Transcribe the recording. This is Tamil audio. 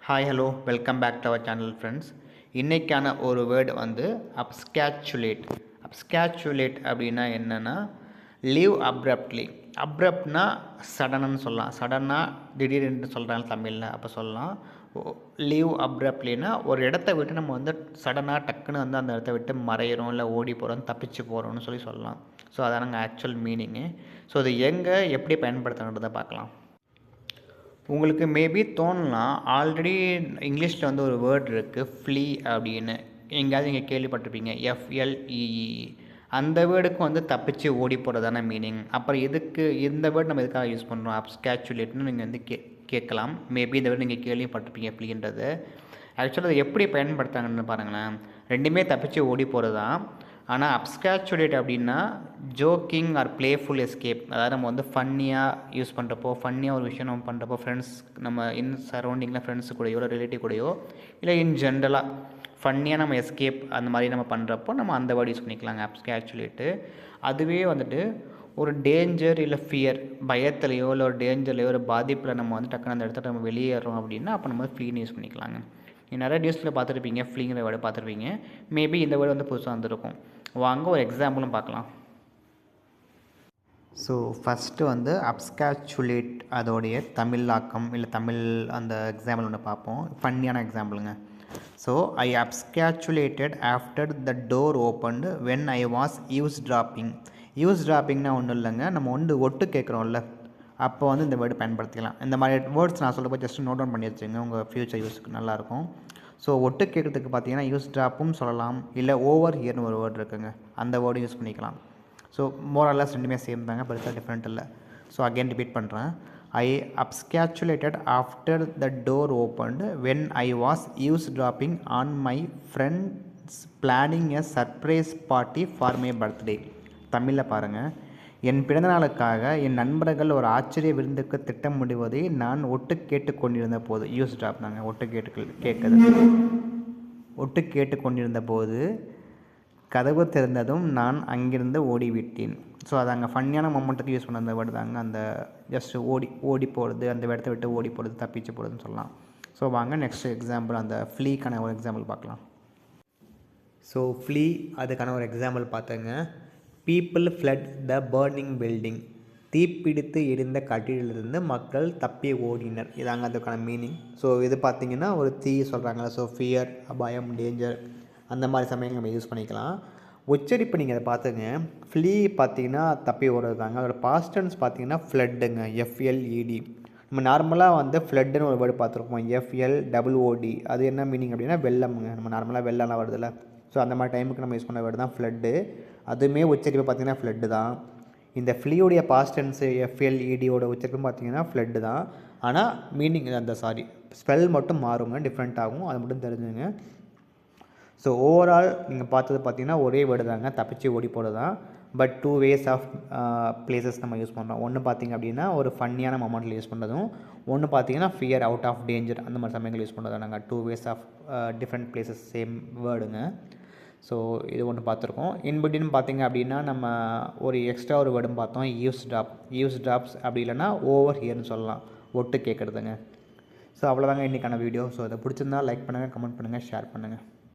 Hi hello welcome back to our channel friends. இன்றைக்கான ஒரு வேர்டு வந்து அப்ஸ்கேச்சுலேட். அப்ஸ்கேச்சுலேட் அப்படின்னா என்னென்னா லீவ் அப்ரப்ட்லி. அப்ரப்ட்னா சடன்னு சொல்லலாம். சடனாக திடீர்னு சொல்கிறாங்க தமிழில், அப்போ சொல்லலாம். லீவ் அப்ரப்ட்லினா ஒரு இடத்த விட்டு நம்ம வந்து சடனாக டக்குன்னு வந்து அந்த இடத்த விட்டு மறையிறோம், இல்லை ஓடி போகிறோம், தப்பிச்சு போகிறோம்னு சொல்லலாம். ஸோ அதானங்க ஆக்சுவல் மீனிங்கு. ஸோ அது எங்கே எப்படி பயன்படுத்தணுன்றதை பார்க்கலாம். உங்களுக்கு மேபி தோணலாம், ஆல்ரெடி இங்கிலீஷில் வந்து ஒரு வேர்ட் இருக்குது ஃப்ளீ அப்படின்னு. எங்கேயாவது நீங்கள் கேள்விப்பட்டிருப்பீங்க, எஃப்எல்இஇ. அந்த வேர்டுக்கும் வந்து தப்பிச்சு ஓடி போகிறதான மீனிங். அப்புறம் எதுக்கு இந்த வேர்டு நம்ம எதுக்காக யூஸ் பண்ணுறோம் அப்ஸ்கேச்சுலேட்னு நீங்கள் வந்து கேட்கலாம். மேபி இந்த வேர்டு நீங்கள் கேள்விப்பட்டிருப்பீங்க ஃப்ளீன்றது. ஆக்சுவலாக அதை எப்படி பயன்படுத்துகிறாங்கன்னு பாருங்களேன். ரெண்டுமே தப்பிச்சு ஓடி போகிறது தான். ஆனால் அப்ஸ்கேச்சுலேட் அப்படின்னா ஜோக்கிங் ஆர் ப்ளேஃபுல் எஸ்கேப். அதாவது நம்ம வந்து ஃபன்னியாக யூஸ் பண்ணுறப்போ, ஃபன்னியாக ஒரு விஷயம் நம்ம பண்ணுறப்போ, ஃப்ரெண்ட்ஸ் நம்ம சரௌண்டிங்கில் ஃப்ரெண்ட்ஸு கூடயோ இல்லை ரிலேட்டிவ் கூடயோ இல்லை இன் ஜென்ரலாக ஃபன்னியாக நம்ம எஸ்கேப் அந்த மாதிரி நம்ம பண்ணுறப்போ நம்ம அந்த வேர்டு யூஸ் பண்ணிக்கலாங்க அப்ஸ்கேச்சுலேட்டு. அதுவே வந்துட்டு ஒரு டேஞ்சர் இல்லை ஃபியர், பயத்துலையோ இல்லை ஒரு டேஞ்சர்லையோ ஒரு பாதிப்பில் நம்ம வந்து டக்குன்னு அந்த இடத்துல நம்ம வெளியேறோம் அப்படின்னா அப்போ நம்ம ஃப்ளீன்னு யூஸ் பண்ணிக்கலாங்க. நீங்கள் நிறைய நியூஸில் பார்த்துருப்பீங்க, ஃப்ளீங்கிற வேர்டு பார்த்துருப்பீங்க. மேபி இந்த வேர்டு வந்து புதுசாக வந்திருக்கும். வாங்க ஒரு எக்ஸாம்பிளும் பார்க்கலாம். ஸோ ஃபஸ்ட்டு வந்து அப்ஸ்கேச்சுலேட் அதோடைய தமிழாக்கம் இல்லை தமிழ் அந்த எக்ஸாம்பிள் ஒன்று பார்ப்போம். ஃபன்னியான எக்ஸாம்பிளுங்க. So I absquatulated after the door opened when I was eavesdropping. யூஸ் ட்ராப்பிங்னா ஒன்றும் இல்லைங்க, நம்ம வந்து ஒட்டு கேட்குறோம்ல, அப்போ வந்து இந்த வேர்டு பயன்படுத்திக்கலாம். இந்த மாதிரி வேர்ட்ஸ் நான் சொல்கிறப்போ ஜஸ்ட் நோட் டவுன் பண்ணி வச்சுங்க, உங்கள் ஃப்யூச்சர் யூஸுக்கு நல்லாயிருக்கும். ஸோ ஒட்டு கேட்குறதுக்கு பார்த்தீங்கன்னா யூஸ் ட்ராப்பும் சொல்லலாம், இல்லை ஓவர் ஹியர்னு ஒரு வேர்டு இருக்குங்க, அந்த வேர்டும் யூஸ் பண்ணிக்கலாம். ஸோ மோரல்லஸ் ரெண்டுமே சேம் தாங்க, பெருசாக டிஃப்ரெண்ட் இல்லை. ஸோ அகெயின் ரிப்பீட் பண்ணுறேன். I absquatulated after the door opened when I was eavesdropping on my friends planning a surprise party for my birthday. தமிழில் பாருங்கள். என் பிறந்தநாளுக்காக என் நண்பர்கள் ஒரு ஆச்சரிய விருந்துக்கு திட்டமிடுவதை நான் ஒட்டு கேட்டு கொண்டிருந்த போது, யூஸ் ட்ராப் தாங்க, ஒட்டு கேட்டு கொண்டிருந்த போது கதவு திறந்ததும் நான் அங்கிருந்து ஓடிவிட்டேன். ஸோ அது அங்கே ஃபன்னியான மொமெண்ட்டுக்கு யூஸ் பண்ண அந்த வேர்டு தாங்க. அந்த ஜஸ்ட் ஓடி போகிறது, அந்த இடத்த விட்டு ஓடி போகிறது, தப்பிச்சு போகிறதுன்னு சொல்லலாம். ஸோ வாங்க நெக்ஸ்ட் எக்ஸாம்பிள், அந்த ஃப்ளீக்கான ஒரு எக்ஸாம்பிள் பார்க்கலாம். ஸோ ஃப்ளீ அதுக்கான ஒரு எக்ஸாம்பிள் பார்த்துங்க. பீப்புள் ஃப்ளட் த பர்னிங் பில்டிங். தீப்பிடித்து எரிந்த கட்டிடத்திலிருந்து மக்கள் தப்பி ஓடினர். இதாங்க அதுக்கான மீனிங். ஸோ இது பார்த்திங்கன்னா ஒரு தீ சொல்கிறாங்களா, ஸோ ஃபியர், அபாயம், டேஞ்சர் அந்த மாதிரி சமயங்கள் நம்ம யூஸ் பண்ணிக்கலாம். உச்சரிப்பு நீங்கள் அதை பார்த்துங்க. ஃப்ளீ பார்த்திங்கன்னா தப்பி ஓடுறது தாங்க. அதோட பாஸ்ட் டென்ஸ் பார்த்திங்கன்னா ஃப்ளட்டுங்க, எஃப்எல்இடி. நம்ம நார்மலாக வந்து ஃப்ளட்டுன்னு ஒரு வேர்டு பார்த்துருப்போம், எஃப்எல்ஓஓடி. அது என்ன மீனிங் அப்படின்னா வெள்ளம்ங்க. நம்ம நார்மலாக வெள்ளம்லாம் வருதுல்ல, ஸோ அந்த மாதிரி டைமுக்கு நம்ம யூஸ் பண்ண வேர்டு தான் ஃப்ளட்டு. அதுவுமே உச்சரிப்பு பார்த்திங்கன்னா ஃப்ளட்டு தான். இந்த ஃப்ளீயோடைய பாஸ்ட் டென்ஸு எஃப்எல்இடியோட உச்சரிப்பு பார்த்திங்கன்னா ஃப்ளட்டு தான். ஆனால் மீனிங் ஸ்பெல் மட்டும் மாறுங்க, டிஃப்ரெண்ட் ஆகும், அது மட்டும் தெரிஞ்சுங்க. ஸோ ஓவரால் நீங்கள் பார்த்தது பார்த்திங்கன்னா ஒரே வேர்டு தாங்க, தப்பிச்சு ஓடி போகிறது தான். பட் 2 வேஸ் ஆஃப் பிளேசஸ் நம்ம யூஸ் பண்ணுறோம். ஒன்று பார்த்திங்க அப்படின்னா ஒரு ஃபன்னியான மொமெண்ட்டில் யூஸ் பண்ணுறதும், ஒன்று பார்த்திங்கன்னா ஃபியர், அவுட் ஆஃப் டேஞ்சர் அந்த மாதிரி சமயங்கள் யூஸ் பண்ணுறது நாங்கள் 2 ways of different places same வேர்டுங்க. ஸோ இது ஒன்று பார்த்துருக்கோம். இன்பிட்வீன் பார்த்திங்க அப்படின்னா நம்ம ஒரு எக்ஸ்ட்ரா ஒரு வேர்டும் பார்த்தோம், யூஸ் ட்ராப்ஸ் அப்படி இல்லைனா ஓவர் ஹியர்னு சொல்லலாம், ஒட்டு கேட்குறதுங்க. ஸோ அவ்வளோதாங்க இன்றைக்கான வீடியோ. ஸோ அதை பிடிச்சிருந்தா லைக் பண்ணுங்கள், கமெண்ட் பண்ணுங்கள், ஷேர் பண்ணுங்கள்.